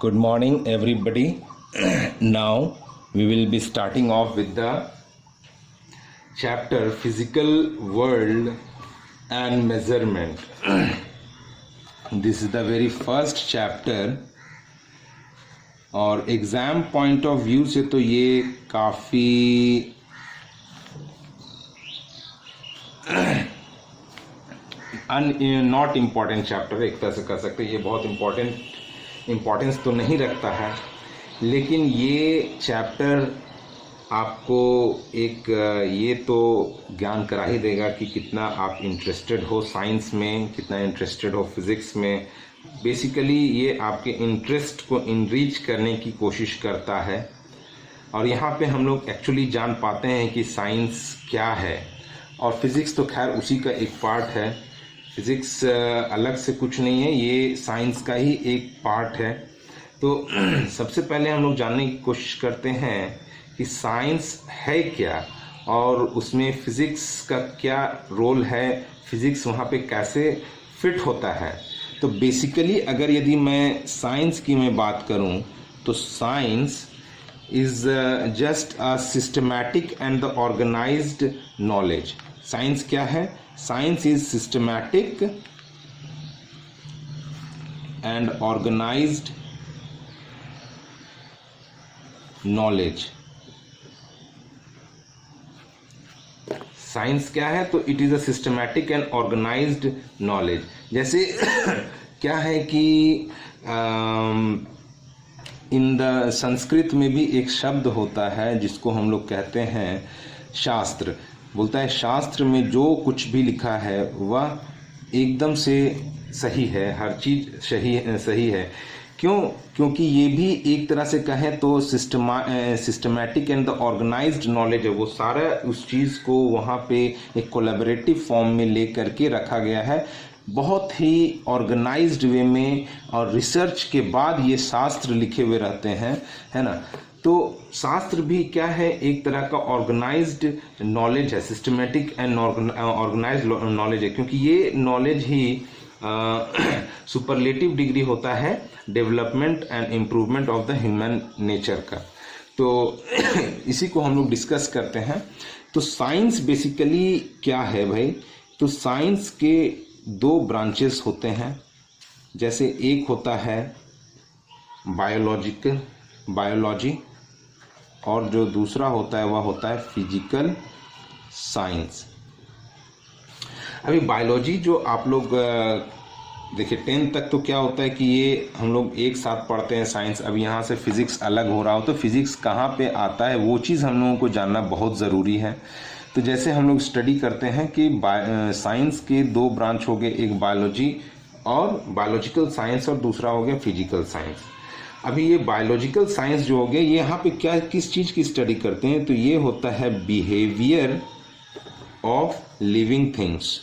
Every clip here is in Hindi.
Good morning, everybody. Now we will be starting off with the chapter Physical World and Measurement. This is the very first chapter और एग्ज़ाम पॉइंट ऑफ व्यू से तो ये काफ़ी नॉट इम्पॉर्टेंट चैप्टर एक तरह से कह सकते हैं। ये बहुत इम्पोर्टेंस तो नहीं रखता है, लेकिन ये चैप्टर आपको एक ये तो ज्ञान करा ही देगा कि कितना आप इंटरेस्टेड हो साइंस में, कितना इंटरेस्टेड हो फिज़िक्स में। बेसिकली ये आपके इंटरेस्ट को इनरीच करने की कोशिश करता है और यहाँ पे हम लोग एक्चुअली जान पाते हैं कि साइंस क्या है। और फिज़िक्स तो खैर उसी का एक पार्ट है, फिज़िक्स अलग से कुछ नहीं है, ये साइंस का ही एक पार्ट है। तो सबसे पहले हम लोग जानने की कोशिश करते हैं कि साइंस है क्या और उसमें फ़िज़िक्स का क्या रोल है, फ़िज़िक्स वहाँ पे कैसे फिट होता है। तो बेसिकली अगर यदि मैं साइंस की मैं बात करूं तो science is just a systematic and the organised knowledge. Science क्या है? Science is systematic and organised knowledge. Science क्या है? तो it is a systematic and organised knowledge. जैसे क्या है कि इन द संस्कृत में भी एक शब्द होता है जिसको हम लोग कहते हैं शास्त्र। बोलता है शास्त्र में जो कुछ भी लिखा है वह एकदम से सही है, हर चीज़ सही है। क्यों? क्योंकि ये भी एक तरह से कहें तो systematic and the organised knowledge है। वो सारा उस चीज़ को वहाँ पे एक कोलैबोरेटिव फॉर्म में ले करके रखा गया है, बहुत ही ऑर्गेनाइज्ड वे में, और रिसर्च के बाद ये शास्त्र लिखे हुए रहते हैं, है ना। तो शास्त्र भी क्या है? एक तरह का ऑर्गेनाइज्ड नॉलेज है, सिस्टमैटिक एंड ऑर्गेनाइज्ड नॉलेज है, क्योंकि ये नॉलेज ही सुपरलेटिव डिग्री होता है development and improvement of the human nature का। तो इसी को हम लोग डिस्कस करते हैं। तो साइंस बेसिकली क्या है भाई? तो साइंस के दो ब्रांचेस होते हैं। जैसे एक होता है बायोलॉजी और जो दूसरा होता है वह होता है फिजिकल साइंस। अभी बायोलॉजी जो आप लोग देखिए 10th तक तो क्या होता है कि ये हम लोग एक साथ पढ़ते हैं साइंस। अब यहाँ से फिज़िक्स अलग हो रहा हो तो फिज़िक्स कहाँ पे आता है वो चीज़ हम लोगों को जानना बहुत ज़रूरी है। तो जैसे हम लोग स्टडी करते हैं कि साइंस के दो ब्रांच हो गए, एक बायोलॉजी और बायोलॉजिकल साइंस और दूसरा हो गया फिजिकल साइंस। अभी ये बायोलॉजिकल साइंस जो हो गया ये यहाँ पे क्या किस चीज़ की स्टडी करते हैं? तो ये होता है behaviour of living things.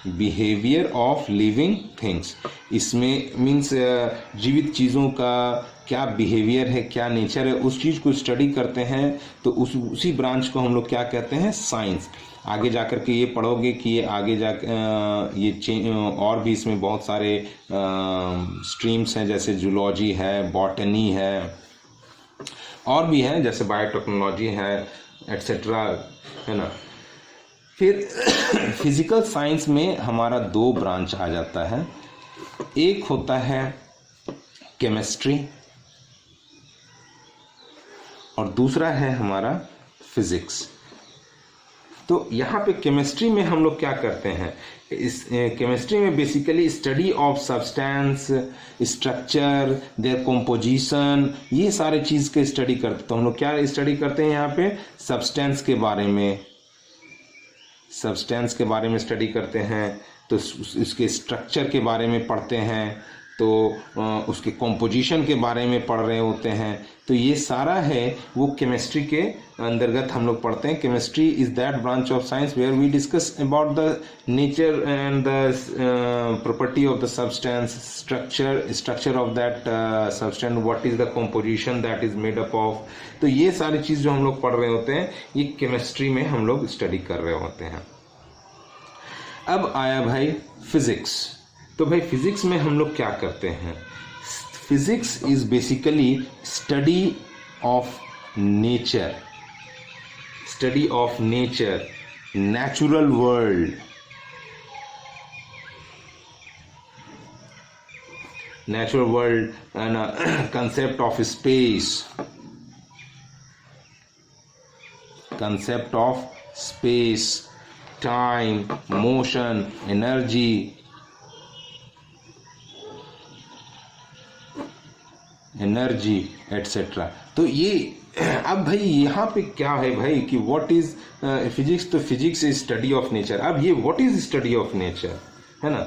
Behaviour of living things इसमें मीन्स जीवित चीज़ों का क्या बिहेवियर है, क्या नेचर है, उस चीज़ को स्टडी करते हैं। तो उसी ब्रांच को हम लोग क्या कहते हैं? साइंस। आगे जाकर के ये पढ़ोगे कि ये आगे जा ये और भी इसमें बहुत सारे स्ट्रीम्स हैं, जैसे जूलॉजी है, बॉटनी है, और भी है जैसे बायोटेक्नोलॉजी है, एट्सेट्रा, है ना। फिर फिजिकल साइंस में हमारा दो ब्रांच आ जाता है। एक होता है केमिस्ट्री और दूसरा है हमारा फिजिक्स। तो यहाँ पे केमिस्ट्री में हम लोग क्या करते हैं? इस केमिस्ट्री में basically study of substance, structure, their composition, ये सारे चीज़ के स्टडी करते। तो हम लोग क्या स्टडी करते हैं यहाँ पे? सब्सटेंस के बारे में, सब्सटेंस के बारे में स्टडी करते हैं। तो उसके स्ट्रक्चर के बारे में पढ़ते हैं, तो उसके कंपोजिशन के बारे में पढ़ रहे होते हैं। तो ये सारा है वो केमिस्ट्री के अंतर्गत हम लोग पढ़ते हैं। Chemistry is that branch of science where we discuss about the nature and the property of the substance, structure of that substance, what is the composition that is made up of. तो ये सारी चीज़ जो हम लोग पढ़ रहे होते हैं ये केमिस्ट्री में हम लोग स्टडी कर रहे होते हैं। अब आया भाई फिजिक्स। तो भाई फिजिक्स में हम लोग क्या करते हैं? Physics is basically study of nature, study of nature, natural world, natural world and a concept of space, concept of space, time, motion, energy, etc. तो ये अब भाई यहाँ पे क्या है भाई कि व्हाट इज फिजिक्स, तो physics is study of nature. अब ये what is study of nature है ना,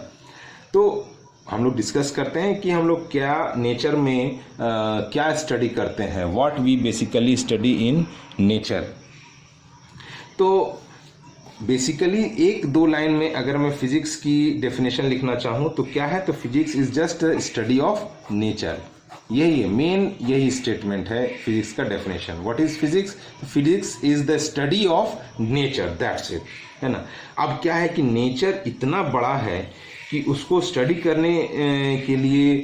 तो हम लोग डिस्कस करते हैं कि हम लोग क्या नेचर में क्या स्टडी करते हैं, what we basically study in nature. तो बेसिकली एक दो लाइन में अगर मैं फिजिक्स की डेफिनेशन लिखना चाहूँ तो क्या है, तो physics is just study of nature. यही है मेन, यही स्टेटमेंट है फिजिक्स का definition. What is physics? Physics is the study of nature, that's it, है ना। अब क्या है कि नेचर इतना बड़ा है कि उसको स्टडी करने के लिए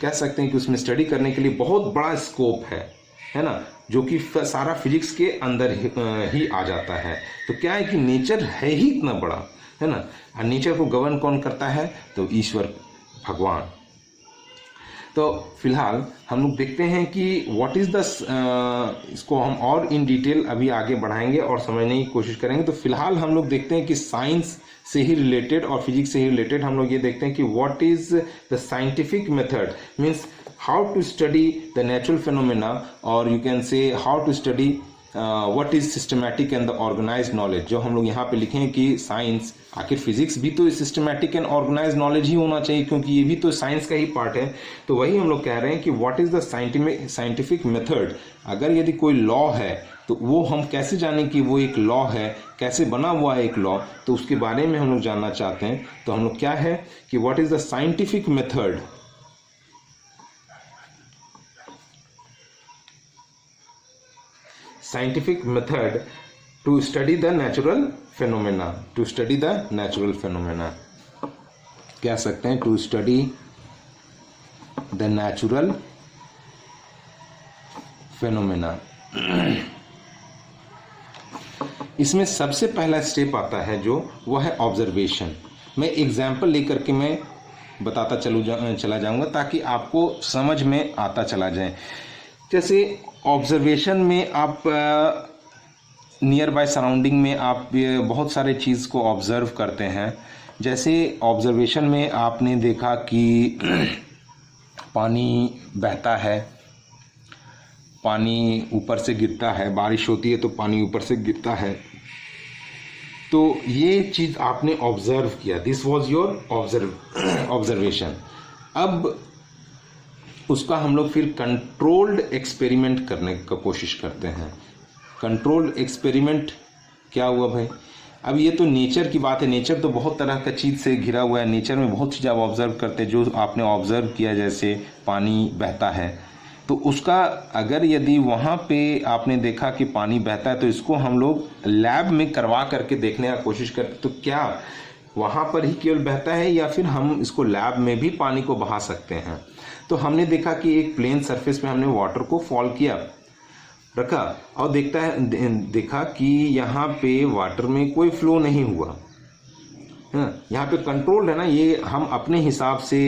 कह सकते हैं कि उसमें स्टडी करने के लिए बहुत बड़ा स्कोप है ना, जो कि सारा फिजिक्स के अंदर ही आ जाता है। तो क्या है कि नेचर है ही इतना बड़ा, है ना। और नेचर को गवर्न कौन करता है? तो ईश्वर भगवान। तो फिलहाल हम लोग देखते हैं कि व्हाट इज द, इसको हम और इन डिटेल अभी आगे बढ़ाएंगे और समझने की कोशिश करेंगे। तो फिलहाल हम लोग देखते हैं कि साइंस से ही रिलेटेड और फिजिक्स से ही रिलेटेड हम लोग ये देखते हैं कि what is the scientific method, means how to study the natural phenomena, और you can say how to study what is systematic and the organised knowledge. जो हम लोग यहाँ पे लिखे हैं कि साइंस, आखिर फिजिक्स भी तो सिस्टमैटिक एंड ऑर्गेनाइज्ड नॉलेज ही होना चाहिए, क्योंकि ये भी तो साइंस का ही पार्ट है। तो वही हम लोग कह रहे हैं कि what is the scientific method. अगर यदि कोई लॉ है तो वो हम कैसे जाने कि वो एक लॉ है, कैसे बना हुआ है एक लॉ, तो उसके बारे में हम लोग जानना चाहते हैं। तो हम लोग क्या है कि what is the scientific method, scientific method to study the natural phenomena, to study the natural phenomena, कह सकते हैं to study the natural phenomena। इसमें सबसे पहला स्टेप आता है जो वह है ऑब्जर्वेशन। मैं एग्जाम्पल लेकर के मैं बताता चला जाऊंगा ताकि आपको समझ में आता चला जाए। जैसे ऑब्जर्वेशन में आप नियर बाय सराउंडिंग में आप बहुत सारे चीज़ को ऑब्जर्व करते हैं। जैसे ऑब्जर्वेशन में आपने देखा कि पानी बहता है, पानी ऊपर से गिरता है, बारिश होती है तो पानी ऊपर से गिरता है, तो ये चीज़ आपने ऑब्जर्व किया, दिस वॉज योर ऑब्जर्वेशन। अब उसका हम लोग फिर कंट्रोल्ड एक्सपेरिमेंट करने का कोशिश करते हैं। कंट्रोल्ड एक्सपेरिमेंट क्या हुआ भाई? अब ये तो नेचर की बात है, नेचर तो बहुत तरह का चीज़ से घिरा हुआ है। नेचर में बहुत चीज़ आप ऑब्जर्व करते हैं, जो आपने ऑब्जर्व किया, जैसे पानी बहता है, तो उसका अगर यदि वहाँ पे आपने देखा कि पानी बहता है तो इसको हम लोग लैब में करवा करके देखने का कोशिश करते, तो क्या वहाँ पर ही केवल बहता है या फिर हम इसको लैब में भी पानी को बहा सकते हैं। तो हमने देखा कि एक प्लेन सरफेस पे हमने वाटर को फॉल किया, रखा, और देखा कि यहाँ पे वाटर में कोई फ्लो नहीं हुआ, यहाँ पे कंट्रोल है ना, ये हम अपने हिसाब से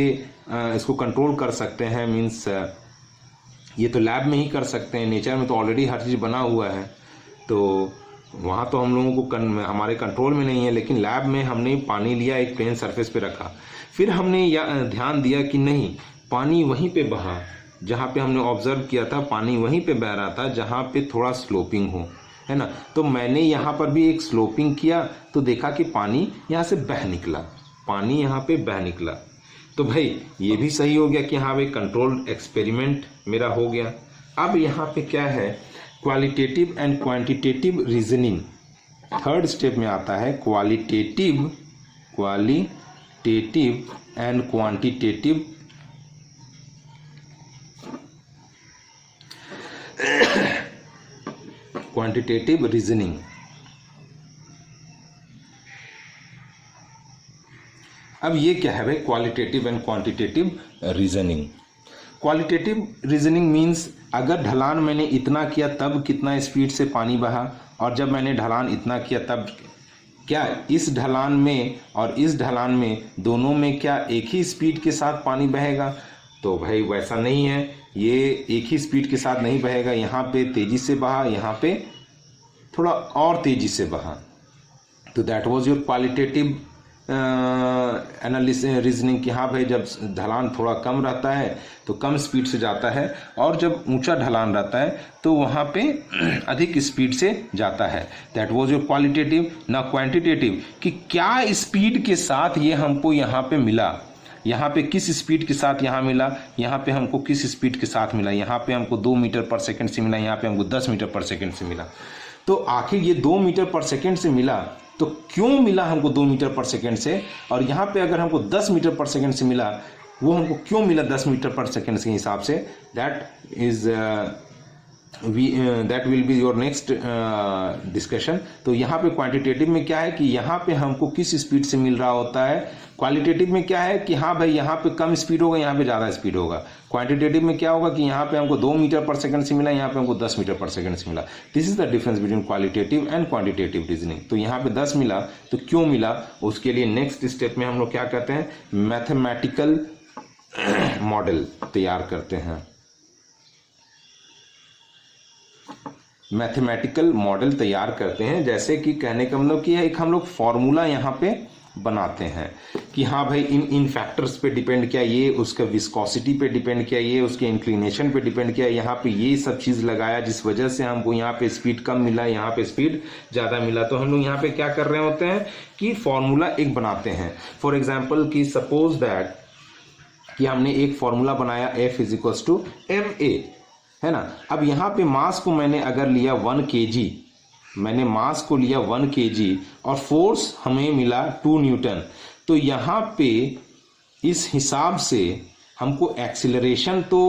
इसको कंट्रोल कर सकते हैं। मीन्स ये तो लैब में ही कर सकते हैं, नेचर में तो ऑलरेडी हर चीज़ बना हुआ है, तो वहाँ तो हम लोगों को हमारे कंट्रोल में नहीं है। लेकिन लैब में हमने पानी लिया, एक प्लेन सरफेस पे रखा, फिर हमने ध्यान दिया कि नहीं, पानी वहीं पे बहा जहाँ पे हमने ऑब्जर्व किया था, पानी वहीं पे बह रहा था जहाँ पे थोड़ा स्लोपिंग हो, है ना। तो मैंने यहाँ पर भी एक स्लोपिंग किया तो देखा कि पानी यहाँ से बह निकला, पानी यहाँ पे बह निकला। तो भाई ये भी सही हो गया कि यहाँ पे कंट्रोल्ड एक्सपेरिमेंट मेरा हो गया। अब यहाँ पे क्या है, qualitative and quantitative reasoning. Third step में आता है qualitative and quantitative quantitative reasoning. अब ये क्या है भाई, qualitative and quantitative reasoning. Qualitative reasoning means अगर ढलान मैंने इतना किया तब कितना स्पीड से पानी बहा, और जब मैंने ढलान इतना किया तब क्या इस ढलान में और इस ढलान में दोनों में क्या एक ही स्पीड के साथ पानी बहेगा? तो भाई वैसा नहीं है, ये एक ही स्पीड के साथ नहीं बहेगा। यहाँ पे तेजी से बहा, यहाँ पे थोड़ा और तेजी से बहा। तो that was your qualitative analysis reasoning कि हाँ भाई जब ढलान थोड़ा कम रहता है तो कम स्पीड से जाता है, और जब ऊंचा ढलान रहता है तो वहाँ पे अधिक स्पीड से जाता है। That was your qualitative. ना क्वांटिटेटिव कि क्या स्पीड के साथ ये हमको यहाँ पे मिला, यहाँ पे किस स्पीड के साथ यहाँ मिला, यहाँ पे हमको किस स्पीड के साथ मिला, यहाँ पे हमको 2 मीटर पर सेकेंड से मिला, यहाँ पे हमको 10 मीटर पर सेकेंड से मिला। तो आखिर ये 2 मीटर पर सेकेंड से मिला तो क्यों मिला हमको 2 मीटर पर सेकेंड से, और यहाँ पे अगर हमको 10 मीटर पर सेकेंड से मिला वो हमको क्यों मिला 10 मीटर पर सेकेंड के हिसाब से? That will be your next discussion. तो यहाँ पे क्वांटिटेटिव में क्या है कि यहाँ पे हमको किस स्पीड से मिल रहा होता है, क्वालिटेटिव में क्या है कि हाँ भाई यहाँ पे कम स्पीड होगा, यहाँ पे ज़्यादा स्पीड होगा। क्वांटिटेटिव में क्या होगा कि यहाँ पे हमको 2 मीटर पर सेकंड से मिला, यहाँ पे हमको 10 मीटर पर सेकंड से मिला। This is the difference between qualitative and quantitative reasoning. तो यहाँ पे 10 मिला तो क्यों मिला, उसके लिए नेक्स्ट स्टेप में हम लोग क्या कहते हैं, मैथमेटिकल मॉडल तैयार करते हैं। मैथमेटिकल मॉडल तैयार करते हैं, जैसे कि कहने का मतलब कि एक हम लोग फॉर्मूला यहाँ पे बनाते हैं कि हाँ भाई इन फैक्टर्स पे डिपेंड किया, ये उसका विस्कोसिटी पे डिपेंड किया, ये उसके इंक्लिनेशन पे डिपेंड किया, यहाँ पे ये सब चीज़ लगाया जिस वजह से हमको यहाँ पे स्पीड कम मिला, यहाँ पे स्पीड ज़्यादा मिला। तो हम लोग यहाँ पे क्या कर रहे होते हैं कि फॉर्मूला एक बनाते हैं। फॉर एग्जाम्पल कि सपोज दैट कि हमने एक फॉर्मूला बनाया F = ma, है ना। अब यहाँ पे मास को मैंने अगर लिया 1 kg, मैंने मास को लिया 1 kg और फोर्स हमें मिला 2 न्यूटन। तो यहाँ पे इस हिसाब से हमको एक्सीलरेशन तो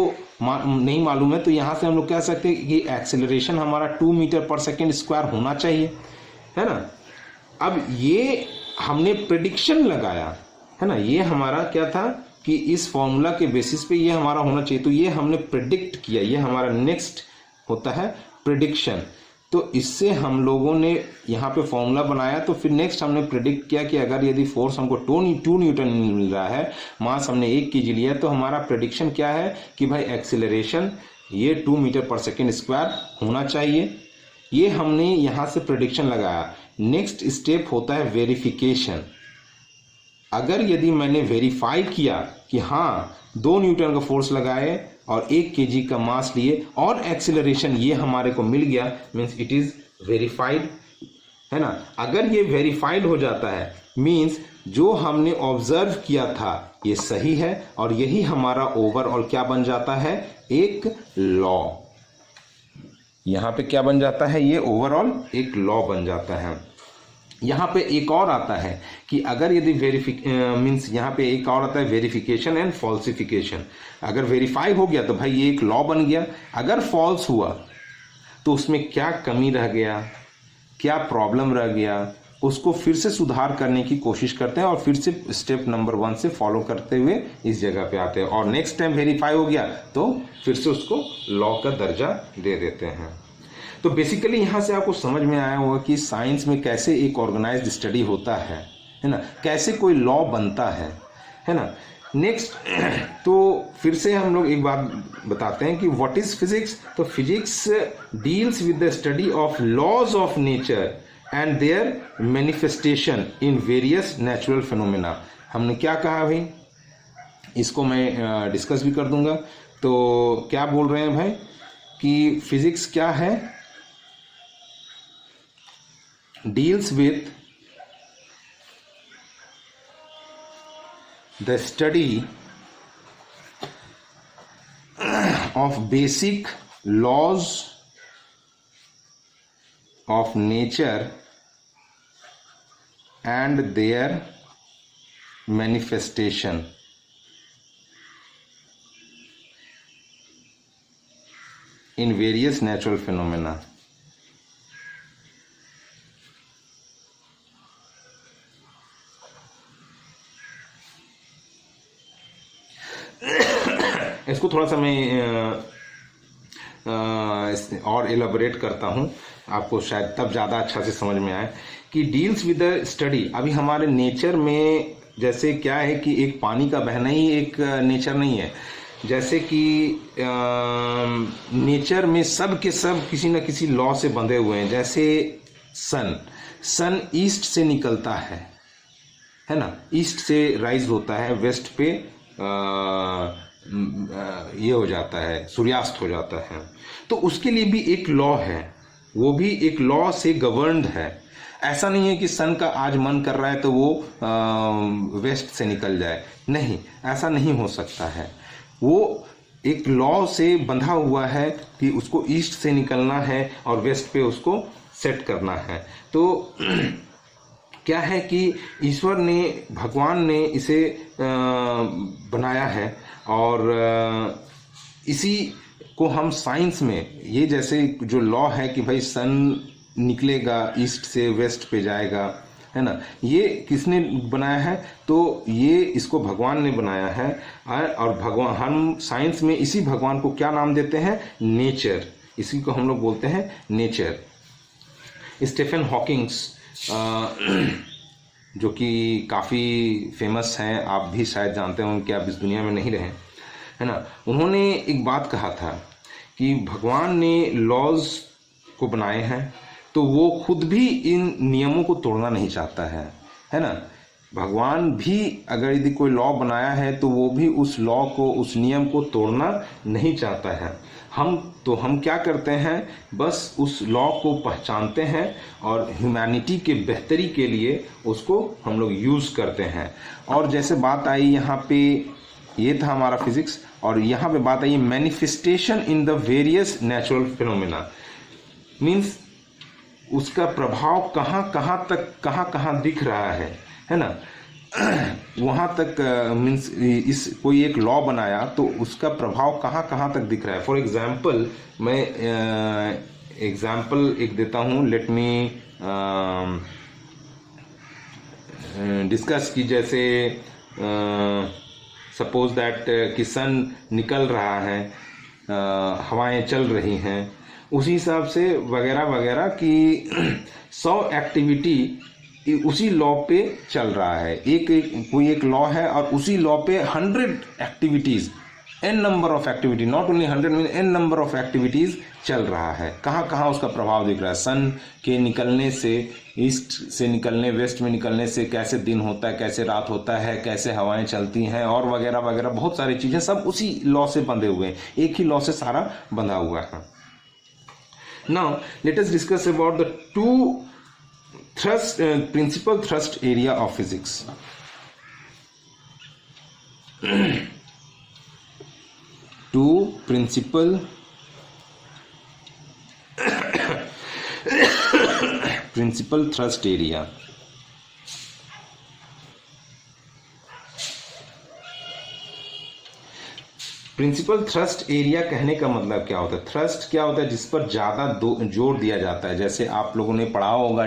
नहीं मालूम है, तो यहाँ से हम लोग कह सकते हैं कि एक्सीलरेशन हमारा 2 मीटर पर सेकेंड स्क्वायर होना चाहिए, है ना। अब ये हमने प्रेडिक्शन लगाया, है ना, ये हमारा क्या था कि इस फॉर्मूला के बेसिस पे ये हमारा होना चाहिए, तो ये हमने प्रेडिक्ट किया, ये हमारा नेक्स्ट होता है प्रेडिक्शन। तो इससे हम लोगों ने यहाँ पे फॉर्मूला बनाया, तो फिर नेक्स्ट हमने प्रेडिक्ट किया कि अगर यदि फोर्स हमको 2 न्यूटन मिल रहा है, मास हमने 1 kg लिया, तो हमारा प्रेडिक्शन क्या है कि भाई एक्सीलरेशन ये 2 मीटर पर सेकेंड स्क्वायर होना चाहिए। ये हमने यहाँ से प्रेडिक्शन लगाया। नेक्स्ट स्टेप होता है वेरिफिकेशन। अगर यदि मैंने वेरीफाई किया कि हाँ 2 न्यूटन का फोर्स लगाए और 1 kg का मास लिए और एक्सीलरेशन ये हमारे को मिल गया, मीन्स इट इज वेरीफाइड, है ना। अगर ये वेरीफाइड हो जाता है मीन्स जो हमने ऑब्जर्व किया था ये सही है, और यही हमारा ओवरऑल क्या बन जाता है, एक लॉ। यहाँ पे क्या बन जाता है, ये ओवरऑल एक लॉ बन जाता है। यहाँ पे एक और आता है कि अगर यदि मीन्स यहाँ पे एक और आता है वेरिफिकेशन एंड फॉल्सिफिकेशन। अगर वेरीफाई हो गया तो भाई ये एक लॉ बन गया, अगर फॉल्स हुआ तो उसमें क्या कमी रह गया, क्या प्रॉब्लम रह गया, उसको फिर से सुधार करने की कोशिश करते हैं और फिर से स्टेप नंबर 1 से फॉलो करते हुए इस जगह पे आते हैं, और नेक्स्ट टाइम वेरीफाई हो गया तो फिर से उसको लॉ का दर्जा दे देते हैं। तो बेसिकली यहाँ से आपको समझ में आया होगा कि साइंस में कैसे एक ऑर्गेनाइज्ड स्टडी होता है ना, कैसे कोई लॉ बनता है ना। नेक्स्ट तो फिर से हम लोग एक बात बताते हैं कि व्हाट इज फिजिक्स। तो physics deals with the study of laws of nature and their manifestation in various natural phenomena. हमने क्या कहा भाई, इसको मैं डिस्कस भी कर दूंगा। तो क्या बोल रहे हैं भाई कि फिजिक्स क्या है, deals with the study of basic laws of nature and their manifestation in various natural phenomena। इसको थोड़ा सा मैं और एलाबोरेट करता हूँ, आपको शायद तब ज़्यादा अच्छा से समझ में आए कि डील्स विद द स्टडी। अभी हमारे नेचर में जैसे क्या है कि एक पानी का बहना ही एक नेचर नहीं है, जैसे कि नेचर में सब के सब किसी न किसी लॉ से बंधे हुए हैं। जैसे सन ईस्ट से निकलता है ना, ईस्ट से राइज होता है, वेस्ट पे ये हो जाता है, सूर्यास्त हो जाता है। तो उसके लिए भी एक लॉ है, वो भी एक लॉ से गवर्नड है। ऐसा नहीं है कि सन का आज मन कर रहा है तो वो वेस्ट से निकल जाए, नहीं, ऐसा नहीं हो सकता है। वो एक लॉ से बंधा हुआ है कि उसको ईस्ट से निकलना है और वेस्ट पे उसको सेट करना है। तो क्या है कि ईश्वर ने, भगवान ने इसे बनाया है और इसी को हम साइंस में, ये जैसे जो लॉ है कि भाई सन निकलेगा ईस्ट से वेस्ट पे जाएगा, है ना, ये किसने बनाया है? तो ये इसको भगवान ने बनाया है। और भगवान, हम साइंस में इसी भगवान को क्या नाम देते हैं? नेचर। इसी को हम लोग बोलते हैं नेचर। स्टीफन हॉकिंग्स जो कि काफ़ी फेमस हैं, आप भी शायद जानते होंगे कि आप इस दुनिया में नहीं रहे, है ना, उन्होंने एक बात कहा था कि भगवान ने लॉज को बनाए हैं तो वो खुद भी इन नियमों को तोड़ना नहीं चाहता है ना। भगवान भी अगर यदि कोई लॉ बनाया है तो वो भी उस लॉ को, उस नियम को तोड़ना नहीं चाहता है। हम क्या करते हैं, बस उस लॉ को पहचानते हैं और ह्यूमैनिटी के बेहतरी के लिए उसको हम लोग यूज़ करते हैं। और जैसे बात आई यहाँ पे, ये था हमारा फिजिक्स, और यहाँ पे बात आई manifestation in the various natural phenomena. Means उसका प्रभाव कहाँ दिख रहा है ना, वहाँ तक मीन्स इस कोई एक लॉ बनाया तो उसका प्रभाव कहाँ तक दिख रहा है। फॉर एग्जाम्पल, मैं एग्जाम्पल एक देता हूँ, लेट मी डिस्कस की। जैसे सपोज दैट कि सन निकल रहा है, हवाएं चल रही हैं, उसी हिसाब से वगैरह वगैरह कि 100 एक्टिविटी उसी लॉ पे चल रहा है। कोई एक लॉ है और उसी लॉ पे 100 activities, n number of activity, not only 100 mean n number of activities चल रहा है। कहाँ उसका प्रभाव दिख रहा है? सन के निकलने से, ईस्ट से निकलने, वेस्ट में निकलने से कैसे दिन होता है, कैसे रात होता है, कैसे हवाएं चलती हैं, और वगैरह वगैरह बहुत सारी चीज़ें सब उसी लॉ से बंधे हुए हैं, एक ही लॉ से सारा बंधा हुआ है। Now let us discuss about the two principal thrust area of physics. Two principal thrust area. Principal thrust area कहने का मतलब क्या होता है? थ्रस्ट क्या होता है? जिस पर ज़्यादा जोर दिया जाता है। जैसे आप लोगों ने पढ़ा होगा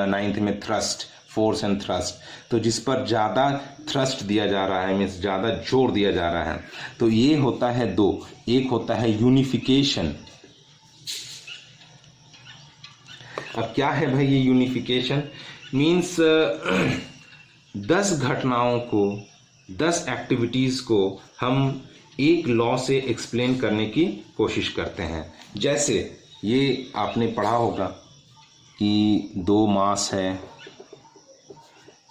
9th में थ्रस्ट, फोर्स एंड थ्रस्ट। तो जिस पर ज़्यादा थ्रस्ट दिया जा रहा है, मीन्स ज़्यादा जोर दिया जा रहा है, तो ये होता है दो। एक होता है यूनिफिकेशन। अब क्या है भाई ये यूनिफिकेशन? मीन्स 10 घटनाओं को, 10 एक्टिविटीज़ को हम एक लॉ से एक्सप्लेन करने की कोशिश करते हैं। जैसे ये आपने पढ़ा होगा कि 2 मास है,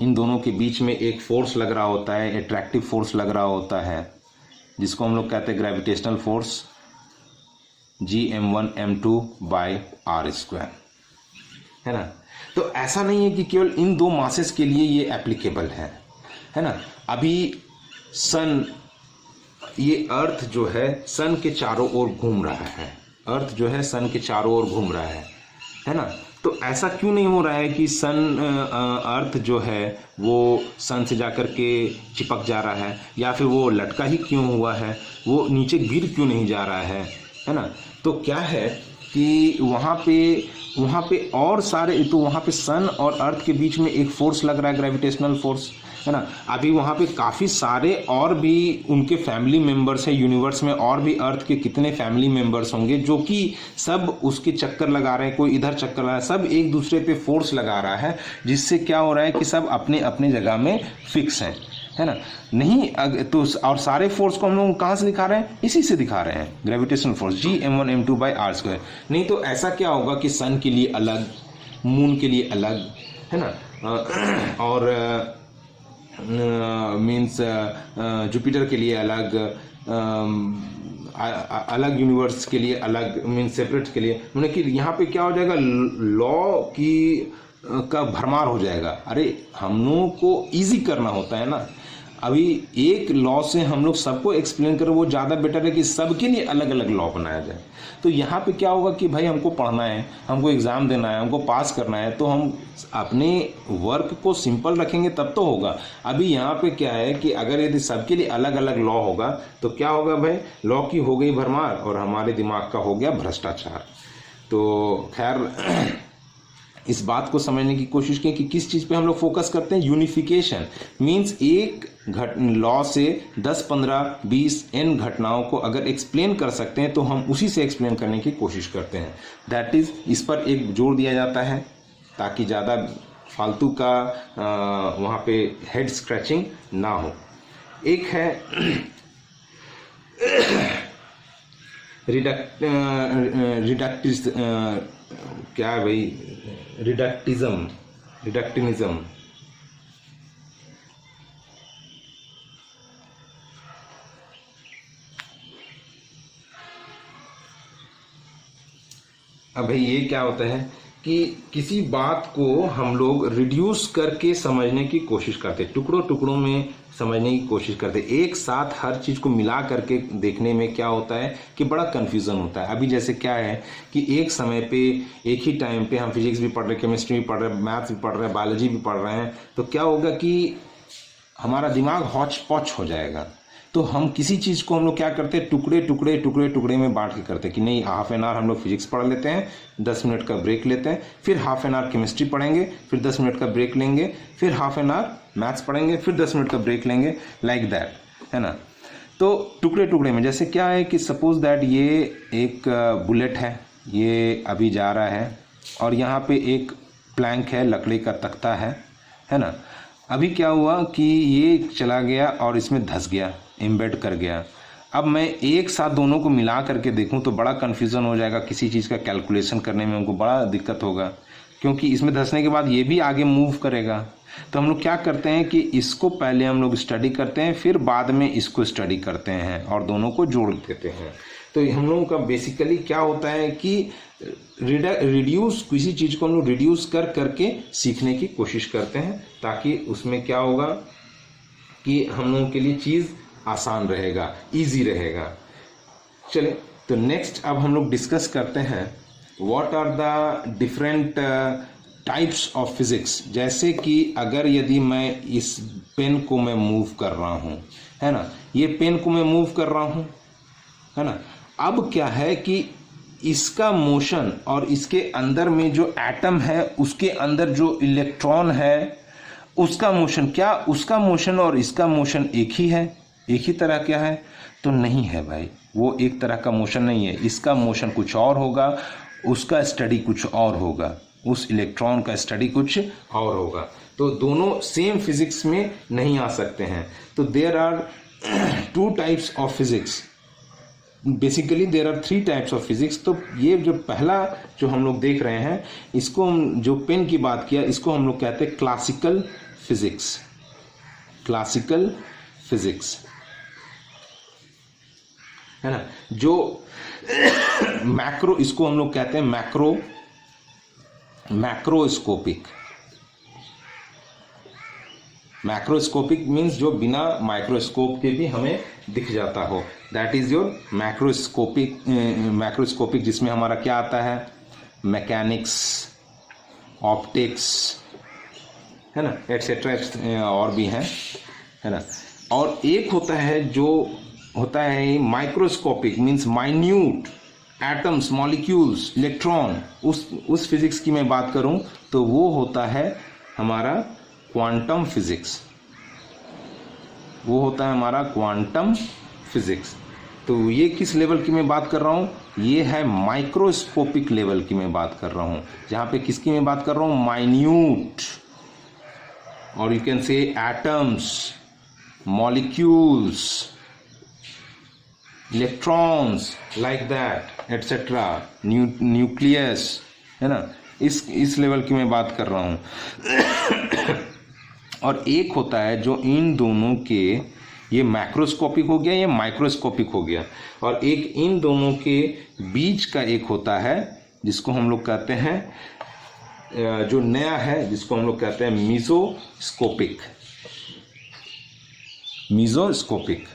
इन दोनों के बीच में एक फोर्स लग रहा होता है, अट्रैक्टिव फोर्स लग रहा होता है, जिसको हम लोग कहते हैं ग्रेविटेशनल फोर्स, Gm1m2/r², है ना। तो ऐसा नहीं है कि केवल इन 2 मासेस के लिए ये एप्लीकेबल है ना। अभी सन, ये अर्थ जो है सन के चारों ओर घूम रहा है, अर्थ जो है सन के चारों ओर घूम रहा है ना। तो ऐसा क्यों नहीं हो रहा है कि अर्थ जो है वो सन से जाकर के चिपक जा रहा है, या फिर वो लटका ही क्यों हुआ है, वो नीचे गिर क्यों नहीं जा रहा है ना। तो क्या है कि वहाँ पे और सारे, तो वहाँ पे सन और अर्थ के बीच में एक फोर्स लग रहा है, ग्रेविटेशनल फोर्स, है ना। अभी वहाँ पे काफ़ी सारे और भी उनके फैमिली मेम्बर्स हैं, यूनिवर्स में और भी अर्थ के कितने फैमिली मेम्बर्स होंगे जो कि सब उसके चक्कर लगा रहे हैं, कोई इधर चक्कर लगा रहा है, सब एक दूसरे पे फोर्स लगा रहा है, जिससे क्या हो रहा है कि सब अपने अपने जगह में फिक्स हैं, है ना। नहीं तो और सारे फोर्स को हम लोग कहाँ से दिखा रहे हैं, इसी से दिखा रहे हैं, ग्रेविटेशनल फोर्स Gm1m2/r²। नहीं तो ऐसा क्या होगा कि सन के लिए अलग, मून के लिए अलग, है ना, और मीन्स जुपिटर के लिए अलग, अलग यूनिवर्स के लिए अलग, मीन्स सेपरेट के लिए, मतलब कि यहाँ पे क्या हो जाएगा, लॉ की का भरमार हो जाएगा। अरे हम लोगों को इजी करना होता है ना, अभी एक लॉ से हम लोग सबको एक्सप्लेन करें, वो ज़्यादा बेटर है कि सबके लिए अलग अलग लॉ बनाया जाए। तो यहाँ पे क्या होगा कि भाई हमको पढ़ना है, हमको एग्ज़ाम देना है, हमको पास करना है, तो हम अपने वर्क को सिंपल रखेंगे तब तो होगा। अभी यहाँ पे क्या है कि अगर यदि सबके लिए अलग अलग लॉ होगा तो क्या होगा भाई, लॉ की हो गई भरमार और हमारे दिमाग का हो गया भ्रष्टाचार। तो खैर इस बात को समझने की कोशिश करें कि किस चीज़ पे हम लोग फोकस करते हैं, यूनिफिकेशन। मीन्स एक लॉ से 10, 15, 20 n घटनाओं को अगर एक्सप्लेन कर सकते हैं तो हम उसी से एक्सप्लेन करने की कोशिश करते हैं। दैट इज़, इस पर एक जोर दिया जाता है ताकि ज़्यादा फालतू का वहाँ पे हेड स्क्रैचिंग ना हो। एक है क्या है भाई, रिडक्टिनिज्म। अब भाई ये क्या होता है कि किसी बात को हम लोग रिड्यूस करके समझने की कोशिश करते, टुकड़ों टुकड़ों में समझने की कोशिश करते। एक साथ हर चीज़ को मिला करके देखने में क्या होता है कि बड़ा कन्फ्यूज़न होता है। अभी जैसे क्या है कि एक समय पे एक ही टाइम पे हम फिजिक्स भी पढ़ रहे हैं, केमिस्ट्री भी पढ़ रहे हैं, मैथ्स भी पढ़ रहे हैं, बायोलॉजी भी पढ़ रहे हैं, तो क्या होगा कि हमारा दिमाग हौच पौच हो जाएगा। तो हम किसी चीज़ को हम लोग क्या करते हैं, टुकड़े टुकड़े टुकड़े टुकड़े में बांट के करते हैं कि नहीं, हाफ एन आवर हम लोग फिजिक्स पढ़ लेते हैं, 10 मिनट का ब्रेक लेते हैं, फिर हाफ एन आवर केमिस्ट्री पढ़ेंगे, फिर 10 मिनट का ब्रेक लेंगे, फिर हाफ एन आवर मैथ्स पढ़ेंगे, फिर 10 मिनट का ब्रेक लेंगे, लाइक दैट, है ना। तो टुकड़े टुकड़े में जैसे क्या है कि सपोज दैट ये एक बुलेट है, ये अभी जा रहा है और यहाँ पे एक प्लैंक है, लकड़ी का तख्ता है ना। अभी क्या हुआ कि ये चला गया और इसमें धंस गया, एम्बेड कर गया। अब मैं एक साथ दोनों को मिला करके देखूं तो बड़ा कन्फ्यूज़न हो जाएगा, किसी चीज़ का कैलकुलेशन करने में हमको बड़ा दिक्कत होगा, क्योंकि इसमें धंसने के बाद ये भी आगे मूव करेगा। तो हम लोग क्या करते हैं कि इसको पहले हम लोग स्टडी करते हैं, फिर बाद में इसको स्टडी करते हैं और दोनों को जोड़ देते हैं। तो हम लोगों का बेसिकली क्या होता है कि रिड्यूस, किसी चीज़ को हम लोग रिड्यूस कर करके सीखने की कोशिश करते हैं, ताकि उसमें क्या होगा कि हम लोगों के लिए चीज़ आसान रहेगा, इजी रहेगा। चले तो नेक्स्ट अब हम लोग डिस्कस करते हैं what are the different types of physics. जैसे कि अगर यदि मैं इस पेन को मैं मूव कर रहा हूँ, है ना, ये पेन को मैं मूव कर रहा हूँ, है ना। अब क्या है कि इसका मोशन और इसके अंदर में जो एटम है, उसके अंदर जो इलेक्ट्रॉन है, उसका मोशन, क्या उसका मोशन और इसका मोशन एक ही है, एक ही तरह क्या है? तो नहीं है भाई, वो एक तरह का मोशन नहीं है। इसका मोशन कुछ और होगा, उसका स्टडी कुछ और होगा, उस इलेक्ट्रॉन का स्टडी कुछ और होगा। तो दोनों सेम फिजिक्स में नहीं आ सकते हैं। तो there are 2 types of physics, basically there are 3 types of physics. तो ये जो पहला जो हम लोग देख रहे हैं, इसको जो पेन की बात किया, इसको हम लोग कहते हैं क्लासिकल फिजिक्स। क्लासिकल फिजिक्स, है ना। जो मैक्रो, इसको हम लोग कहते हैं मैक्रोस्कोपिक। मैक्रोस्कोपिक मीन्स जो बिना माइक्रोस्कोप के भी हमें दिख जाता हो, that is your macroscopic. Macroscopic जिसमें हमारा क्या आता है, मैकेनिक्स, ऑप्टिक्स, है ना, एटसेट्रा और भी हैं, है ना। और एक होता है जो होता है microscopic, means minute atoms, molecules, electron. उस फिजिक्स की मैं बात करूं तो वो होता है हमारा क्वांटम फिजिक्स। वो होता है हमारा क्वांटम फिजिक्स। तो ये किस लेवल की मैं बात कर रहा हूँ, ये है माइक्रोस्कोपिक लेवल की मैं बात कर रहा हूँ, जहाँ पे किसकी मैं बात कर रहा हूँ, माइन्यूट, और यू कैन से atoms, molecules, electrons, like that etcetera, nucleus, है ना, इस लेवल की मैं बात कर रहा हूँ। और एक होता है जो इन दोनों के, ये मैक्रोस्कोपिक हो गया, ये माइक्रोस्कोपिक हो गया, और एक इन दोनों के बीच का एक होता है जिसको हम लोग कहते हैं, जो नया है जिसको हम लोग कहते हैं मीजोस्कोपिक। मीजोस्कोपिक,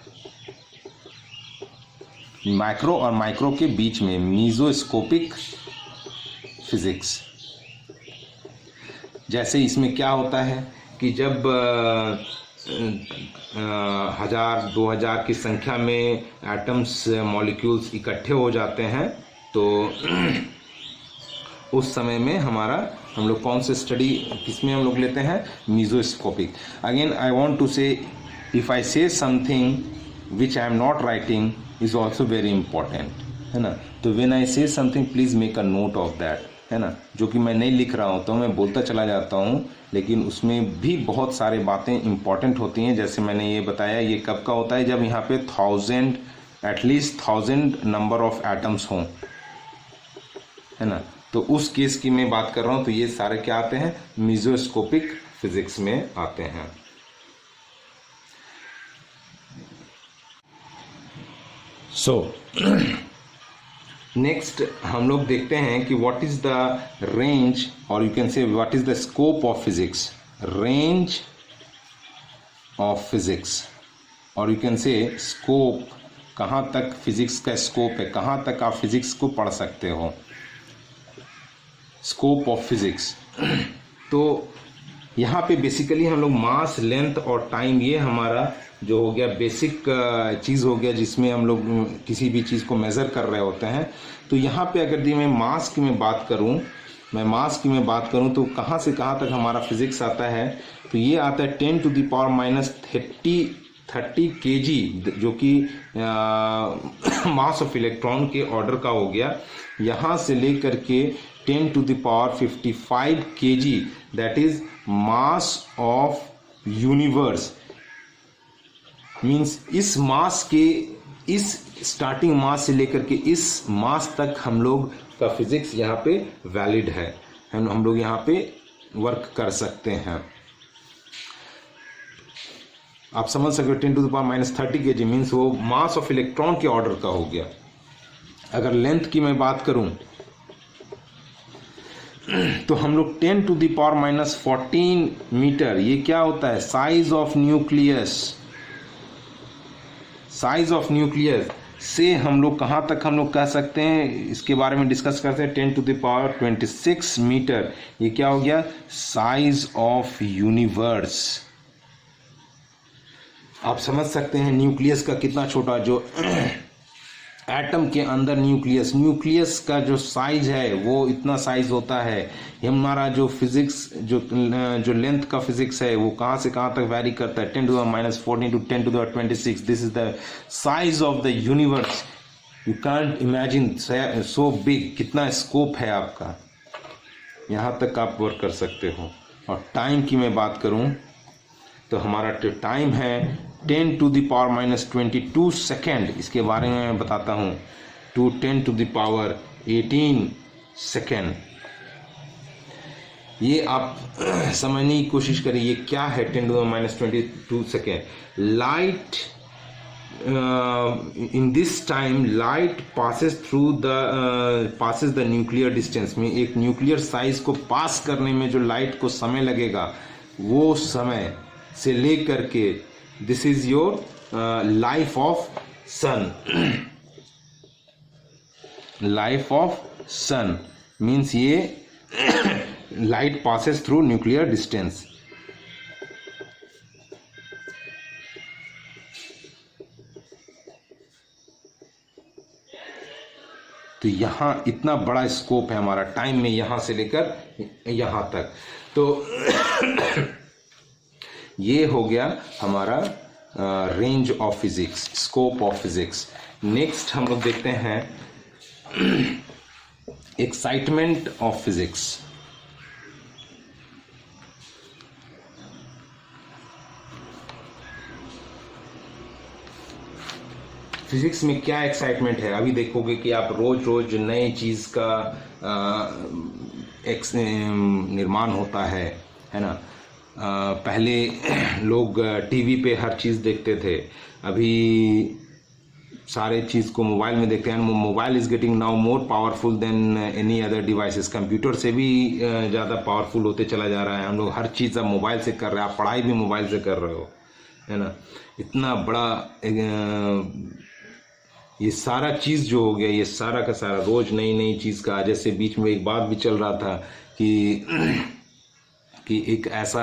मैक्रो और माइक्रो के बीच में मीजोस्कोपिक फिजिक्स। जैसे इसमें क्या होता है कि जब 1000 2000 की संख्या में एटम्स, मॉलिक्यूल्स इकट्ठे हो जाते हैं, तो उस समय में हम लोग कौन से स्टडी किसमें हम लोग लेते हैं, mesoscopic. Again I want to से, इफ आई से something which I am not writing is also very important, है ना। तो व्हेन आई से something please make a note of that, है ना। जो कि मैं नहीं लिख रहा हूँ तो मैं बोलता चला जाता हूँ, लेकिन उसमें भी बहुत सारी बातें इंपॉर्टेंट होती हैं। जैसे मैंने ये बताया, ये कब का होता है, जब यहाँ पे 1000, एटलीस्ट 1000 नंबर ऑफ एटम्स हों, है ना। तो उस केस की मैं बात कर रहा हूँ। तो ये सारे क्या आते हैं, मीजोस्कोपिक फिजिक्स में आते हैं। सो नेक्स्ट हम लोग देखते हैं कि व्हाट इज द रेंज, और यू कैन से what is the scope of physics, range of physics, और यू कैन से स्कोप, कहाँ तक फिजिक्स का स्कोप है, कहाँ तक आप फिजिक्स को पढ़ सकते हो, स्कोप ऑफ फिजिक्स। तो यहाँ पे बेसिकली हम लोग मास, लेंथ और टाइम, ये हमारा जो हो गया बेसिक चीज़ हो गया, जिसमें हम लोग किसी भी चीज़ को मेज़र कर रहे होते हैं। तो यहाँ पे अगर मैं मास की मैं बात करूँ, तो कहाँ से कहाँ तक हमारा फिजिक्स आता है, तो ये आता है 10⁻30 kg, जो कि मास ऑफ इलेक्ट्रॉन के ऑर्डर का हो गया। यहाँ से लेकर के 10⁵ kg, that is mass of universe. Means इस मास के, इस स्टार्टिंग मास से लेकर के इस मास तक हम लोग का फिजिक्स यहाँ पे वैलिड है, हम लोग यहाँ पे वर्क कर सकते हैं। आप समझ सकते हो 10⁻30 kg मीन्स वो मास ऑफ इलेक्ट्रॉन के ऑर्डर का हो गया। अगर लेंथ की मैं बात करूं तो हम लोग 10⁻14 मीटर, ये क्या होता है, size of nucleus, size of nucleus से हम लोग कहाँ तक हम लोग कह सकते हैं, इसके बारे में डिस्कस करते हैं। 10⁻26 मीटर, ये क्या हो गया, साइज ऑफ यूनिवर्स। आप समझ सकते हैं न्यूक्लियस का कितना छोटा, जो एटम के अंदर न्यूक्लियस का जो साइज है वो इतना साइज होता है। हमारा जो फिजिक्स, जो लेंथ का फिजिक्स है वो कहाँ से कहाँ तक वैरी करता है, 10⁻14 to 10⁻26। This is the size of the universe. You can't imagine so big, कितना स्कोप है आपका, यहाँ तक आप वर्क कर सकते हो। और टाइम की मैं बात करूँ तो हमारा टाइम है 10⁻22 सेकेंड। इसके बारे में मैं बताता हूँ, 10⁻18 सेकेंड। ये आप समझने की कोशिश करिए, ये क्या है 10⁻22 second. Light, in this time light passes the nuclear distance में, एक न्यूक्लियर साइज को पास करने में जो लाइट को समय लगेगा, वो समय से लेकर के, this is your life of sun. Life of sun means ये light passes through nuclear distance. तो यहाँ इतना बड़ा स्कोप है हमारा टाइम में, यहाँ से लेकर यहाँ तक। तो ये हो गया हमारा range of physics, scope of physics. Next हम लोग देखते हैं एक्साइटमेंट ऑफ फिजिक्स। फिजिक्स में क्या एक्साइटमेंट है, अभी देखोगे कि आप रोज रोज नए चीज का निर्माण होता है ना। पहले लोग टीवी पे हर चीज़ देखते थे, अभी सारे चीज़ को मोबाइल में देखते हैं। Mobile is getting now more powerful than any other devices. Computer से भी ज़्यादा पावरफुल होते चला जा रहा है। हम लोग हर चीज़ अब मोबाइल से कर रहे हैं, आप पढ़ाई भी मोबाइल से कर रहे हो, है ना। इतना बड़ा ये सारा चीज़ जो हो गया, ये सारा का सारा रोज नई नई चीज़ का। जैसे बीच में एक बात भी चल रहा था कि एक ऐसा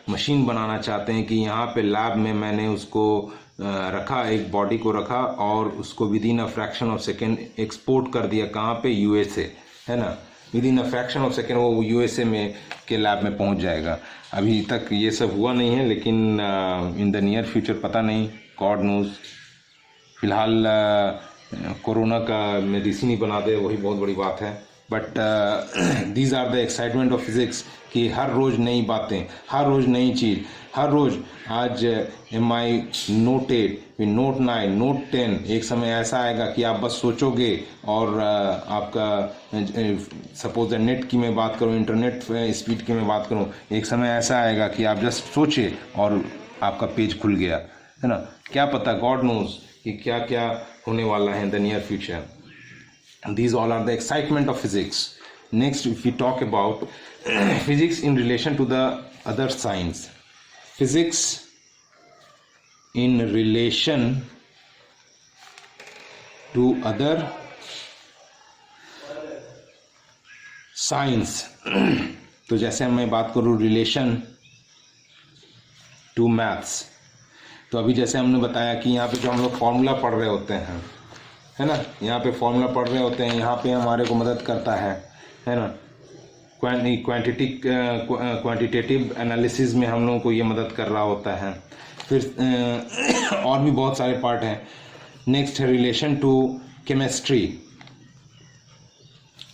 मशीन बनाना चाहते हैं कि यहाँ पे लैब में मैंने उसको रखा, एक बॉडी को रखा और उसको with in a fraction of second export कर दिया। कहाँ पे? यूएसए, है ना। With in a fraction of second वो यूएसए में के लैब में पहुँच जाएगा। अभी तक ये सब हुआ नहीं है, लेकिन इन द नियर फ्यूचर पता नहीं, गॉड नोज। फिलहाल कोरोना का मेडिसिन ही बना दे, वही बहुत बड़ी बात है। But these are the excitement of physics कि हर रोज़ नई बातें, हर रोज़ नई चीज़, हर रोज़। आज MI Note 8, Note 9, Note 10, एक समय ऐसा आएगा कि आप बस सोचोगे और आपका सपोज नेट की मैं बात करूँ, इंटरनेट स्पीड की मैं बात करूँ, एक समय ऐसा आएगा कि आप जस्ट सोचे और आपका पेज खुल गया, है ना। क्या पता, गॉड नोज कि क्या क्या होने वाला है in the near future. These all are the excitement of physics. Next, if we talk about physics in relation to the other science, physics in relation to other science, तो जैसे मैं बात करूँ रिलेशन टू मैथ्स, तो अभी जैसे हमने बताया कि यहाँ पे जो हम लोग फॉर्मूला पढ़ रहे होते हैं, है ना, यहाँ पे फॉर्मूला पढ़ रहे होते हैं, यहाँ पे हमारे को मदद करता है ना। क्वांटिटेटिव एनालिसिस में हम लोगों को ये मदद कर रहा होता है। फिर और भी बहुत सारे पार्ट हैं। नेक्स्ट है रिलेशन टू केमिस्ट्री।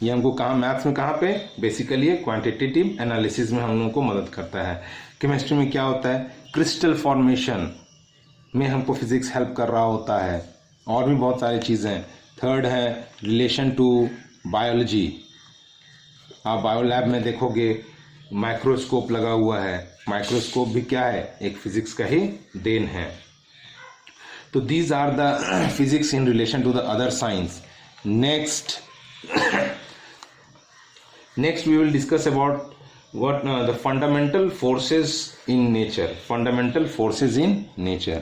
ये हमको कहाँ, मैथ्स में कहाँ पे? बेसिकली ये क्वांटिटेटिव एनालिसिस में हम लोगों को मदद करता है। केमिस्ट्री में क्या होता है? क्रिस्टल फॉर्मेशन में हमको फिजिक्स हेल्प कर रहा होता है, और भी बहुत सारी चीज़ें। थर्ड है रिलेशन टू बायोलॉजी। आप बायो लैब में देखोगे माइक्रोस्कोप लगा हुआ है। माइक्रोस्कोप भी क्या है? एक फिजिक्स का ही देन है। तो these are the physics in relation to the other science. Next we will discuss about what the fundamental forces in nature. Fundamental forces in nature.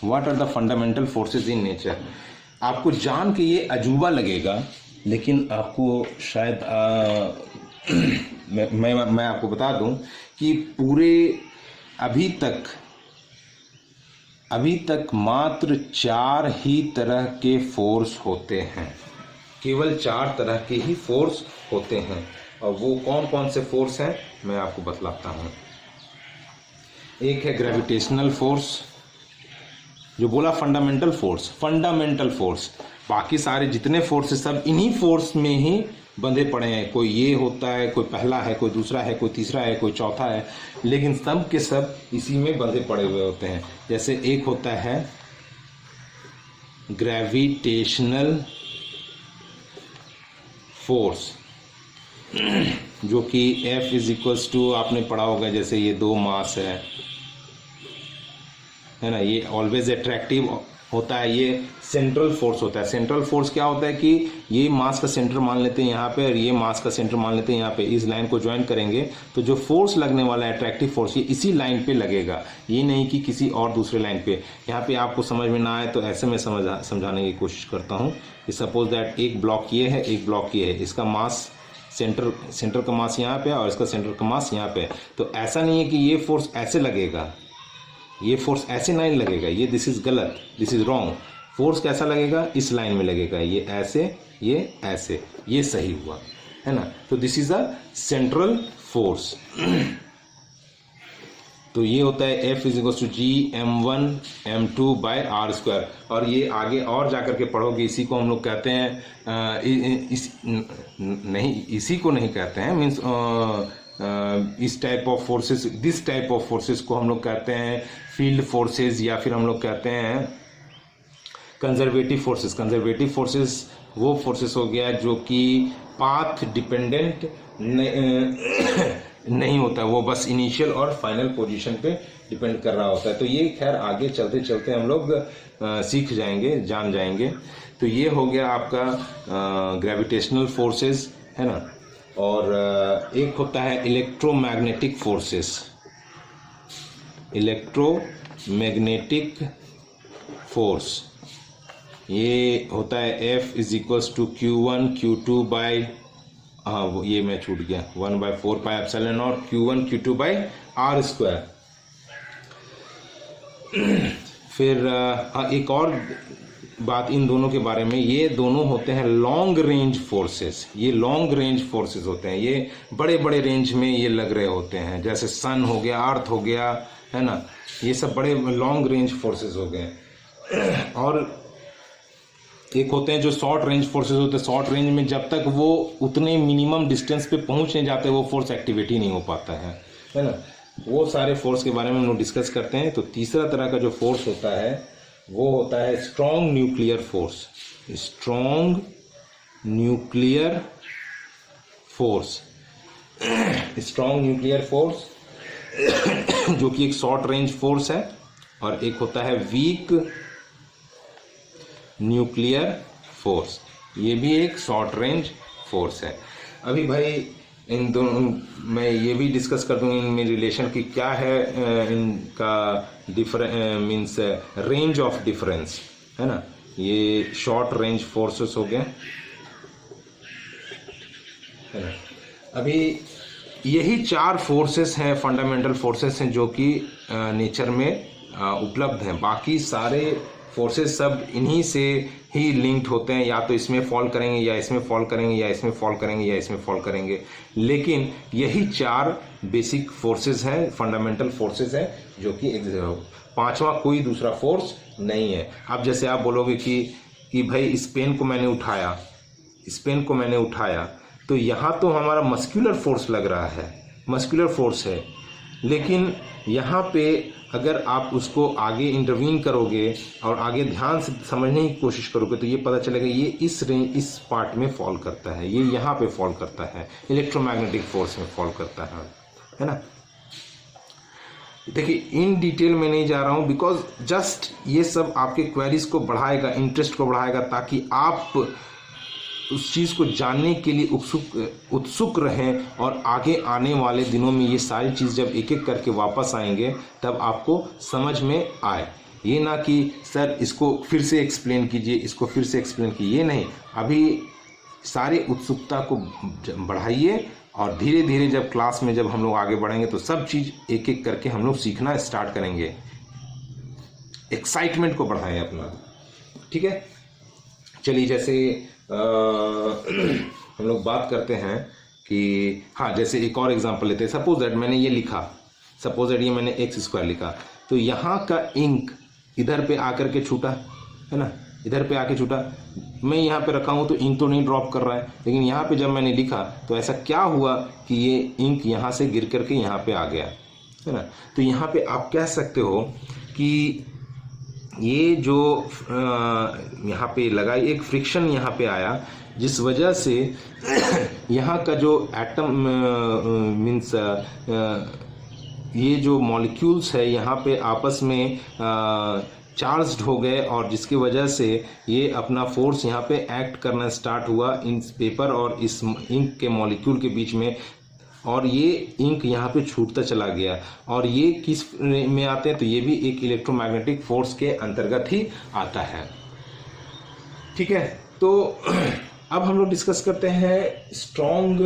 What are the fundamental forces in nature? आपको जान के ये अजूबा लगेगा, लेकिन आपको शायद मैं आपको बता दूं कि पूरे अभी तक मात्र 4 ही तरह के फोर्स होते हैं। केवल 4 तरह के ही फोर्स होते हैं। और वो कौन कौन से फोर्स हैं मैं आपको बतलाता हूँ। एक है ग्रेविटेशनल फोर्स, जो बोला फंडामेंटल फोर्स। बाकी सारे जितने फोर्स है सब इन्हीं फोर्स में ही बंधे पड़े हैं। कोई ये होता है, कोई पहला है, कोई दूसरा है, कोई तीसरा है, कोई चौथा है, लेकिन सब के सब इसी में बंधे पड़े हुए होते हैं। जैसे एक होता है ग्रेविटेशनल फोर्स, जो कि F = आपने पढ़ा होगा, जैसे ये 2 मास है ना। ये ऑलवेज अट्रैक्टिव होता है। ये सेंट्रल फोर्स होता है। सेंट्रल फोर्स क्या होता है कि ये मास का सेंटर मान लेते हैं यहाँ पे, और ये मास का सेंटर मान लेते हैं यहाँ पे। इस लाइन को ज्वाइन करेंगे तो जो फोर्स लगने वाला है अट्रैक्टिव फोर्स, ये इसी लाइन पे लगेगा, ये नहीं कि किसी और दूसरे लाइन पे। यहाँ पे आपको समझ में ना आए तो ऐसे में समझाने की कोशिश करता हूँ कि सपोज दैट एक ब्लॉक ये है, एक ब्लॉक ये है। इसका मास सेंटर का मास यहाँ पे और इसका सेंटर का मास यहाँ पे। तो ऐसा नहीं है कि ये फोर्स ऐसे लगेगा, ये फोर्स ऐसे नहीं लगेगा, ये दिस इज गलत, दिस इज रॉन्ग। फोर्स कैसा लगेगा? इस लाइन में लगेगा, ये ऐसे, ये ऐसे, ये सही हुआ। है ना। तो this is a central force. तो ये होता है F is equal to G m1m2/r²। और ये आगे और जाकर के पढ़ोगे, इसी को हम लोग कहते हैं इसी को नहीं कहते हैं, मीन्स इस type of forces, this type of forces को हम लोग कहते हैं फील्ड फोर्सेस, या फिर हम लोग कहते हैं कंजर्वेटिव फोर्सेस। कंजर्वेटिव फोर्सेस वो फोर्सेस हो गया जो कि पाथ डिपेंडेंट नहीं होता है, वो बस इनिशियल और फाइनल पोजीशन पे डिपेंड कर रहा होता है। तो ये खैर आगे चलते चलते हम लोग सीख जाएंगे, जान जाएंगे। तो ये हो गया आपका ग्रेविटेशनल फोर्सेस, है ना। और एक होता है इलेक्ट्रोमैग्नेटिक फोर्सेस। इलेक्ट्रोमैग्नेटिक फोर्स ये होता है F is equals to Q1 Q2 by, हाँ ये मैं छूट गया, 1/4πε0 Q1 Q2/r²। फिर एक और बात इन दोनों के बारे में, ये दोनों होते हैं लॉन्ग रेंज फोर्सेस। ये लॉन्ग रेंज फोर्सेस होते हैं, ये बड़े बड़े रेंज में ये लग रहे होते हैं, जैसे सन हो गया, अर्थ हो गया, है ना। ये सब बड़े लॉन्ग रेंज फोर्सेस हो गए। और एक होते हैं जो शॉर्ट रेंज फोर्सेस होते हैं। शॉर्ट रेंज में जब तक वो उतने मिनिमम डिस्टेंस पे पहुंच नहीं जाते, वो फोर्स एक्टिवेटी नहीं हो पाता है ना। वो सारे फोर्स के बारे में हम लोग डिस्कस करते हैं। तो तीसरा तरह का जो फोर्स होता है वो होता है strong nuclear force. Strong nuclear force, strong nuclear force जो कि एक शॉर्ट रेंज फोर्स है। और एक होता है वीक न्यूक्लियर फोर्स, ये भी एक शॉर्ट रेंज फोर्स है। अभी भाई इन दोनों मैं ये भी डिस्कस कर दूंगा इनमें रिलेशन की क्या है, इनका मीन्स रेंज ऑफ डिफरेंस, है ना। ये शॉर्ट रेंज फोर्सेस हो गए, है ना। अभी यही 4 फोर्सेस हैं, फंडामेंटल फोर्सेस हैं, जो कि नेचर में उपलब्ध हैं। बाकी सारे फोर्सेस सब इन्हीं से ही लिंक्ड होते हैं, या तो इसमें फॉल करेंगे, या इसमें फॉल करेंगे, या इसमें फॉल करेंगे, या इसमें फॉल करेंगे। लेकिन यही 4 बेसिक फोर्सेस हैं, फंडामेंटल फोर्सेस हैं, जो कि पांचवा कोई दूसरा फोर्स नहीं है। अब जैसे आप बोलोगे कि भाई इस पेन को मैंने उठाया, इस पेन को मैंने उठाया, तो यहाँ तो हमारा मस्कुलर फोर्स लग रहा है, मस्कुलर फोर्स है। लेकिन यहाँ पे अगर आप उसको आगे इंटरवीन करोगे और आगे ध्यान से समझने की कोशिश करोगे, तो ये पता चलेगा ये इस पार्ट में फॉल करता है, ये यहाँ पे फॉल करता है, इलेक्ट्रोमैग्नेटिक फोर्स में फॉल करता है ना। देखिए इन डिटेल में नहीं जा रहा हूँ, बिकॉज जस्ट ये सब आपके क्वेरीज को बढ़ाएगा, इंटरेस्ट को बढ़ाएगा, ताकि आप उस चीज़ को जानने के लिए उत्सुक रहें। और आगे आने वाले दिनों में ये सारी चीज़ जब एक एक करके वापस आएंगे, तब आपको समझ में आए। ये ना कि सर इसको फिर से एक्सप्लेन कीजिए, इसको फिर से एक्सप्लेन कीजिए, ये नहीं। अभी सारी उत्सुकता को बढ़ाइए, और धीरे धीरे जब क्लास में जब हम लोग आगे बढ़ेंगे, तो सब चीज़ एक एक करके हम लोग सीखना स्टार्ट करेंगे। एक्साइटमेंट को बढ़ाएं अपना, ठीक है। चलिए जैसे हम लोग बात करते हैं कि हाँ, जैसे एक और एग्जांपल लेते हैं। सपोज दैट मैंने ये लिखा, सपोज दैट ये मैंने x² लिखा, तो यहाँ का इंक इधर पे आकर के छूटा, है ना, इधर पे आके छूटा। मैं यहाँ पे रखा हूँ तो इंक तो नहीं ड्रॉप कर रहा है, लेकिन यहाँ पे जब मैंने लिखा तो ऐसा क्या हुआ कि ये इंक यहाँ से गिर करके यहाँ पे आ गया, है ना। तो यहाँ पे आप कह सकते हो कि ये जो यहाँ पे लगा, एक फ्रिक्शन यहाँ पे आया, जिस वजह से यहाँ का जो एटम मीन्स ये जो मॉलिक्यूल्स है यहाँ पे आपस में चार्ज्ड हो गए, और जिसकी वजह से ये अपना फोर्स यहाँ पे एक्ट करना स्टार्ट हुआ इन पेपर और इस इंक के मॉलिक्यूल के बीच में, और ये इंक यहाँ पे छूटता चला गया। और ये किस में आते हैं, तो ये भी एक इलेक्ट्रोमैग्नेटिक फोर्स के अंतर्गत ही आता है, ठीक है। तो अब हम लोग डिस्कस करते हैं स्ट्रॉन्ग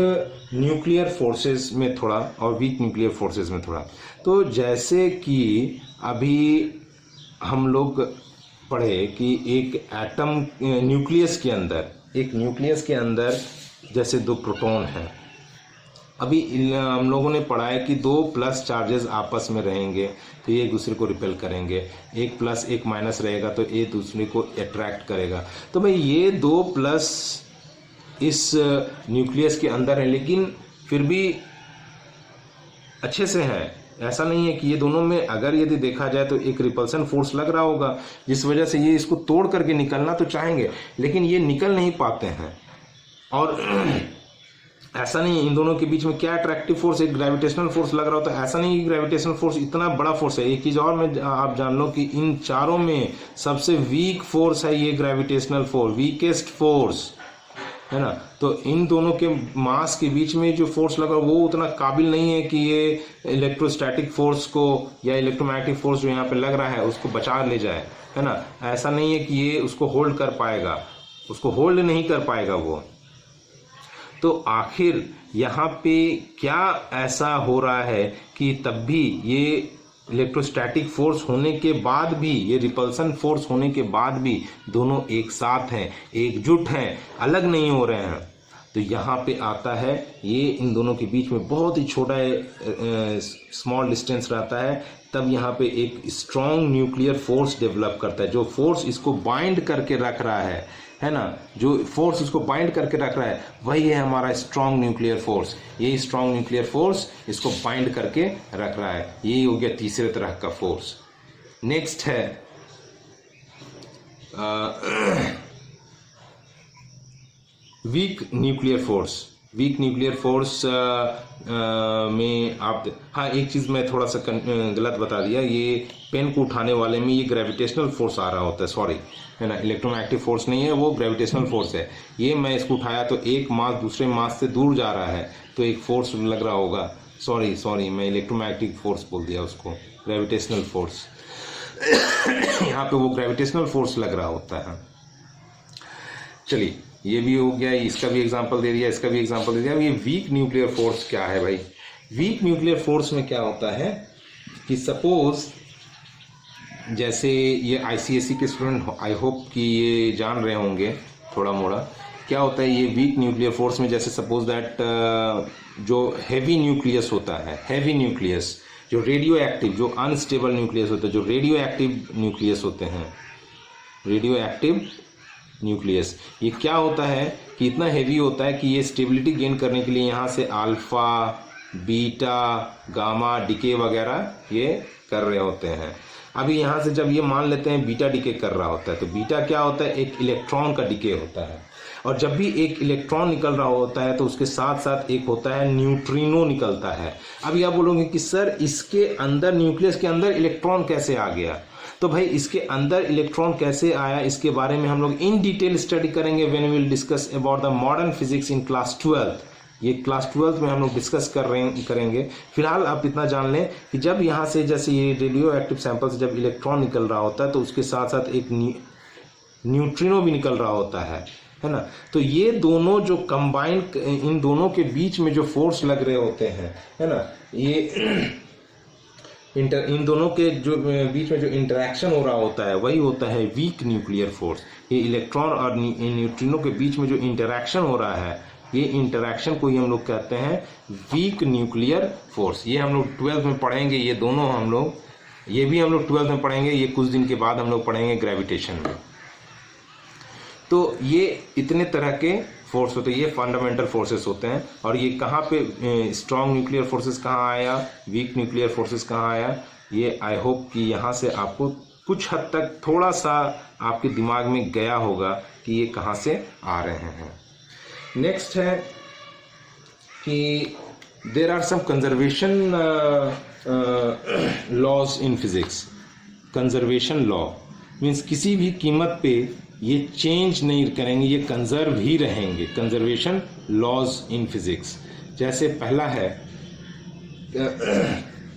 न्यूक्लियर फोर्सेस में थोड़ा, और वीक न्यूक्लियर फोर्सेस में थोड़ा। तो जैसे कि अभी हम लोग पढ़े कि एक एटम न्यूक्लियस के अंदर, एक न्यूक्लियस के अंदर जैसे 2 प्रोटॉन हैं। अभी हम लोगों ने पढ़ा है कि 2 प्लस चार्जेस आपस में रहेंगे तो ये एक दूसरे को रिपेल करेंगे, एक प्लस एक माइनस रहेगा तो एक दूसरे को अट्रैक्ट करेगा। तो भाई ये 2 प्लस इस न्यूक्लियस के अंदर है, लेकिन फिर भी अच्छे से है। ऐसा नहीं है कि ये दोनों में अगर यदि देखा जाए तो एक रिपल्सन फोर्स लग रहा होगा, जिस वजह से ये इसको तोड़ करके निकलना तो चाहेंगे लेकिन ये निकल नहीं पाते हैं। और ऐसा नहीं है इन दोनों के बीच में क्या अट्रैक्टिव फोर्स, एक ग्रेविटेशनल फोर्स लग रहा होता है। ऐसा नहीं कि ग्रेविटेशनल फोर्स इतना बड़ा फोर्स है। एक चीज़ और मैं आप जान लो कि इन चारों में सबसे वीक फोर्स है ये ग्रेविटेशनल फोर्स, वीकेस्ट फोर्स है ना। तो इन दोनों के मास के बीच में जो फोर्स लगा वो उतना काबिल नहीं है कि ये इलेक्ट्रोस्टैटिक फोर्स को या इलेक्ट्रोमैग्नेटिक फोर्स जो यहाँ पे लग रहा है उसको बचा ले जाए, है ना। ऐसा नहीं है कि ये उसको होल्ड कर पाएगा, उसको होल्ड नहीं कर पाएगा वो। तो आखिर यहाँ पे क्या ऐसा हो रहा है कि तब भी ये इलेक्ट्रोस्टैटिक फोर्स होने के बाद भी, ये रिपल्सन फोर्स होने के बाद भी दोनों एक साथ हैं, एकजुट हैं, अलग नहीं हो रहे हैं। तो यहाँ पे आता है ये इन दोनों के बीच में बहुत ही छोटा स्मॉल डिस्टेंस रहता है, तब यहाँ पे एक स्ट्रॉन्ग न्यूक्लियर फोर्स डेवलप करता है। जो फोर्स इसको बाइंड करके रख रहा है ना, जो फोर्स इसको बाइंड करके रख रहा है वही है हमारा स्ट्रॉन्ग न्यूक्लियर फोर्स। ये स्ट्रॉन्ग न्यूक्लियर फोर्स इसको बाइंड करके रख रहा है। यही हो गया तीसरे तरह का फोर्स। नेक्स्ट है weak nuclear force. Weak nuclear force में आप, हाँ एक चीज़ मैं थोड़ा सा गलत बता दिया, ये पेन को उठाने वाले में ये ग्रेविटेशनल फोर्स आ रहा होता है, सॉरी, है ना। इलेक्ट्रोमैग्नेटिक फोर्स नहीं है, वो ग्रेविटेशनल फोर्स है। ये मैं इसको उठाया तो एक मास दूसरे मास से दूर जा रहा है तो एक फोर्स लग रहा होगा, सॉरी मैं इलेक्ट्रोमैग्नेटिक फोर्स बोल दिया उसको, ग्रेविटेशनल फोर्स। यहाँ पे वो ग्रेविटेशनल फोर्स लग रहा होता है। चलिए ये भी हो गया, इसका भी एग्जांपल दे दिया, इसका भी एग्जांपल दे दिया। अब ये वीक न्यूक्लियर फोर्स क्या है भाई? वीक न्यूक्लियर फोर्स में क्या होता है कि सपोज जैसे ये आईसीएसई के स्टूडेंट, आई होप कि ये जान रहे होंगे थोड़ा मोड़ा क्या होता है ये वीक न्यूक्लियर फोर्स में। जैसे सपोज दैट जो हैवी न्यूक्लियस होता है, हैवी न्यूक्लियस, जो रेडियो एक्टिव, जो अनस्टेबल न्यूक्लियस होता है, जो रेडियो एक्टिव न्यूक्लियस होते हैं, रेडियो एक्टिव न्यूक्लियस, ये क्या होता है कि इतना हैवी होता है कि ये स्टेबिलिटी गेन करने के लिए यहाँ से अल्फा, बीटा, गामा डिके वगैरह ये कर रहे होते हैं। अभी यहाँ से जब ये मान लेते हैं बीटा डिके कर रहा होता है, तो बीटा क्या होता है? एक इलेक्ट्रॉन का डिके होता है। और जब भी एक इलेक्ट्रॉन निकल रहा होता है तो उसके साथ साथ एक होता है न्यूट्रिनो निकलता है। अब आप बोलोगे कि सर इसके अंदर, न्यूक्लियस के अंदर इलेक्ट्रॉन कैसे आ गया? तो भाई इसके अंदर इलेक्ट्रॉन कैसे आया इसके बारे में हम लोग इन डिटेल स्टडी करेंगे when we will discuss about the modern physics in class 12th। ये क्लास 12th में हम लोग डिस्कस करेंगे। फिलहाल आप इतना जान लें कि जब यहाँ से जैसे ये रेडियो एक्टिव सैंपल से जब इलेक्ट्रॉन निकल रहा होता है तो उसके साथ साथ एक न्यूट्रिनो भी निकल रहा होता है ना। तो ये दोनों जो कंबाइंड, इन दोनों के बीच में जो फोर्स लग रहे होते हैं, है ना, ये इन दोनों के जो बीच में जो इंटरेक्शन हो रहा होता है वही होता है वीक न्यूक्लियर फोर्स। ये इलेक्ट्रॉन और न्यूट्रिनो के बीच में जो इंटरेक्शन हो रहा है, ये इंटरेक्शन को ही हम लोग कहते हैं वीक न्यूक्लियर फोर्स। ये हम लोग 12th में पढ़ेंगे, ये दोनों हम लोग, ये भी हम लोग 12th में पढ़ेंगे, ये कुछ दिन के बाद हम लोग पढ़ेंगे ग्रेविटेशन में। तो ये इतने तरह के फोर्स होते हैं, ये फंडामेंटल फोर्सेस होते हैं। और ये कहाँ पे स्ट्रॉन्ग न्यूक्लियर फोर्सेस कहाँ आया, वीक न्यूक्लियर फोर्सेस कहाँ आया, ये आई होप कि यहाँ से आपको कुछ हद तक थोड़ा सा आपके दिमाग में गया होगा कि ये कहाँ से आ रहे हैं। नेक्स्ट है कि there are some conservation laws in physics. Conservation law means किसी भी कीमत पे ये चेंज नहीं करेंगे, ये कंजर्व ही रहेंगे। कंजर्वेशन लॉज इन फिजिक्स, जैसे पहला है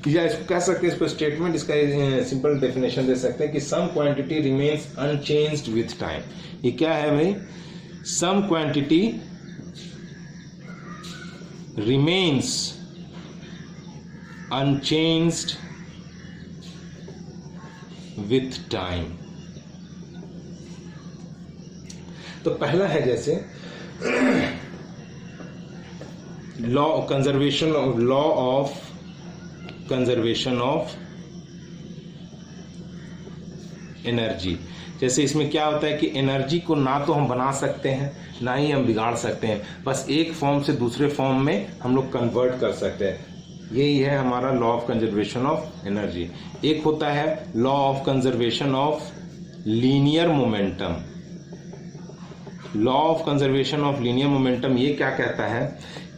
या इसको कह सकते हैं, इसको स्टेटमेंट, इसका सिंपल डेफिनेशन दे सकते हैं कि some quantity remains unchanged with time. ये क्या है भाई? Some quantity remains unchanged with time. तो पहला है जैसे लॉ कंजर्वेशन ऑफ एनर्जी। जैसे इसमें क्या होता है कि एनर्जी को ना तो हम बना सकते हैं ना ही हम बिगाड़ सकते हैं, बस एक फॉर्म से दूसरे फॉर्म में हम लोग कन्वर्ट कर सकते हैं। यही है हमारा law of conservation of energy. एक होता है law of conservation of linear momentum. Law of conservation of linear momentum ये क्या कहता है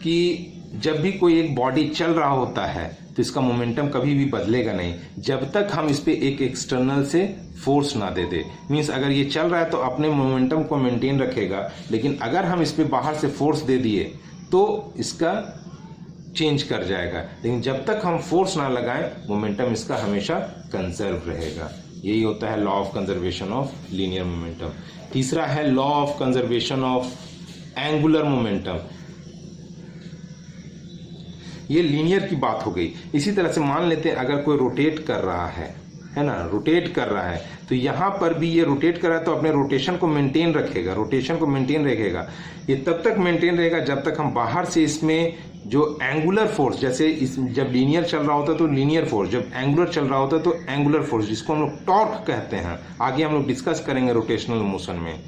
कि जब भी कोई एक बॉडी चल रहा होता है तो इसका मोमेंटम कभी भी बदलेगा नहीं जब तक हम इस पे एक एक्सटर्नल से फोर्स ना दे दे। मीन्स अगर ये चल रहा है तो अपने मोमेंटम को मेंटेन रखेगा, लेकिन अगर हम इस पे बाहर से फोर्स दे दिए तो इसका चेंज कर जाएगा। लेकिन जब तक हम फोर्स ना लगाएं मोमेंटम इसका हमेशा कंजर्व रहेगा। यही होता है law of conservation of linear momentum. तीसरा है law of conservation of angular momentum. ये लीनियर की बात हो गई। इसी तरह से मान लेते हैं अगर कोई रोटेट कर रहा है ना, रोटेट कर रहा है तो यहां पर भी ये रोटेट कर रहा है तो अपने रोटेशन को मेंटेन रखेगा, रोटेशन को मेंटेन रखेगा। ये तब तक मेंटेन रहेगा जब तक हम बाहर से इसमें जो एंगुलर फोर्स, जैसे जब लीनियर चल रहा होता है तो लीनियर फोर्स, जब एंगुलर चल रहा होता है तो एंगुलर फोर्स, जिसको हम लोग टॉर्क कहते हैं, आगे हम लोग डिस्कस करेंगे रोटेशनल मोशन में।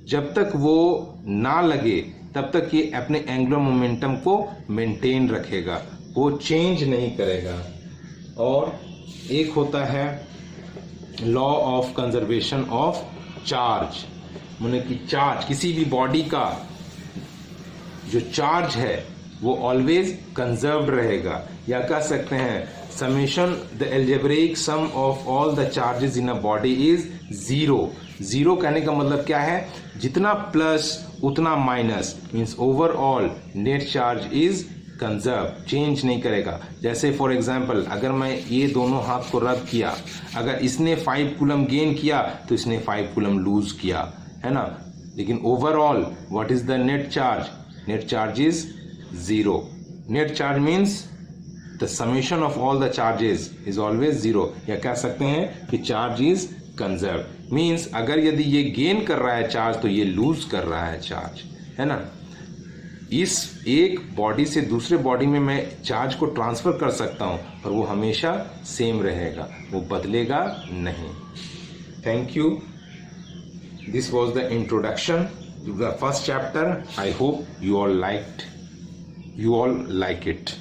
जब तक वो ना लगे तब तक ये अपने एंगुलर मोमेंटम को मेंटेन रखेगा, वो चेंज नहीं करेगा। और एक होता है law of conservation of charge, माने कि चार्ज, किसी भी बॉडी का जो चार्ज है वो ऑलवेज कंजर्व्ड रहेगा, या कह सकते हैं summation the algebraic sum of all the charges in a body is zero. Zero कहने का मतलब क्या है, जितना प्लस उतना minus, means overall net charge is conserve, change नहीं करेगा। जैसे फॉर एग्जाम्पल अगर मैं ये दोनों हाथ को रब किया, अगर इसने 5 कूलम गेन किया तो इसने 5 कूलम लूज किया, है ना। लेकिन overall what is the net charge? Net charge is zero. Net charge means the summation of all the charges is always zero, या कह सकते हैं कि चार्ज इज कंजर्व। मीन्स अगर यदि ये गेन कर रहा है चार्ज तो ये लूज कर रहा है चार्ज, है ना। इस एक बॉडी से दूसरे बॉडी में मैं चार्ज को ट्रांसफर कर सकता हूं और वो हमेशा सेम रहेगा, वो बदलेगा नहीं। Thank you. This was the introduction to the first chapter. I hope you all like it.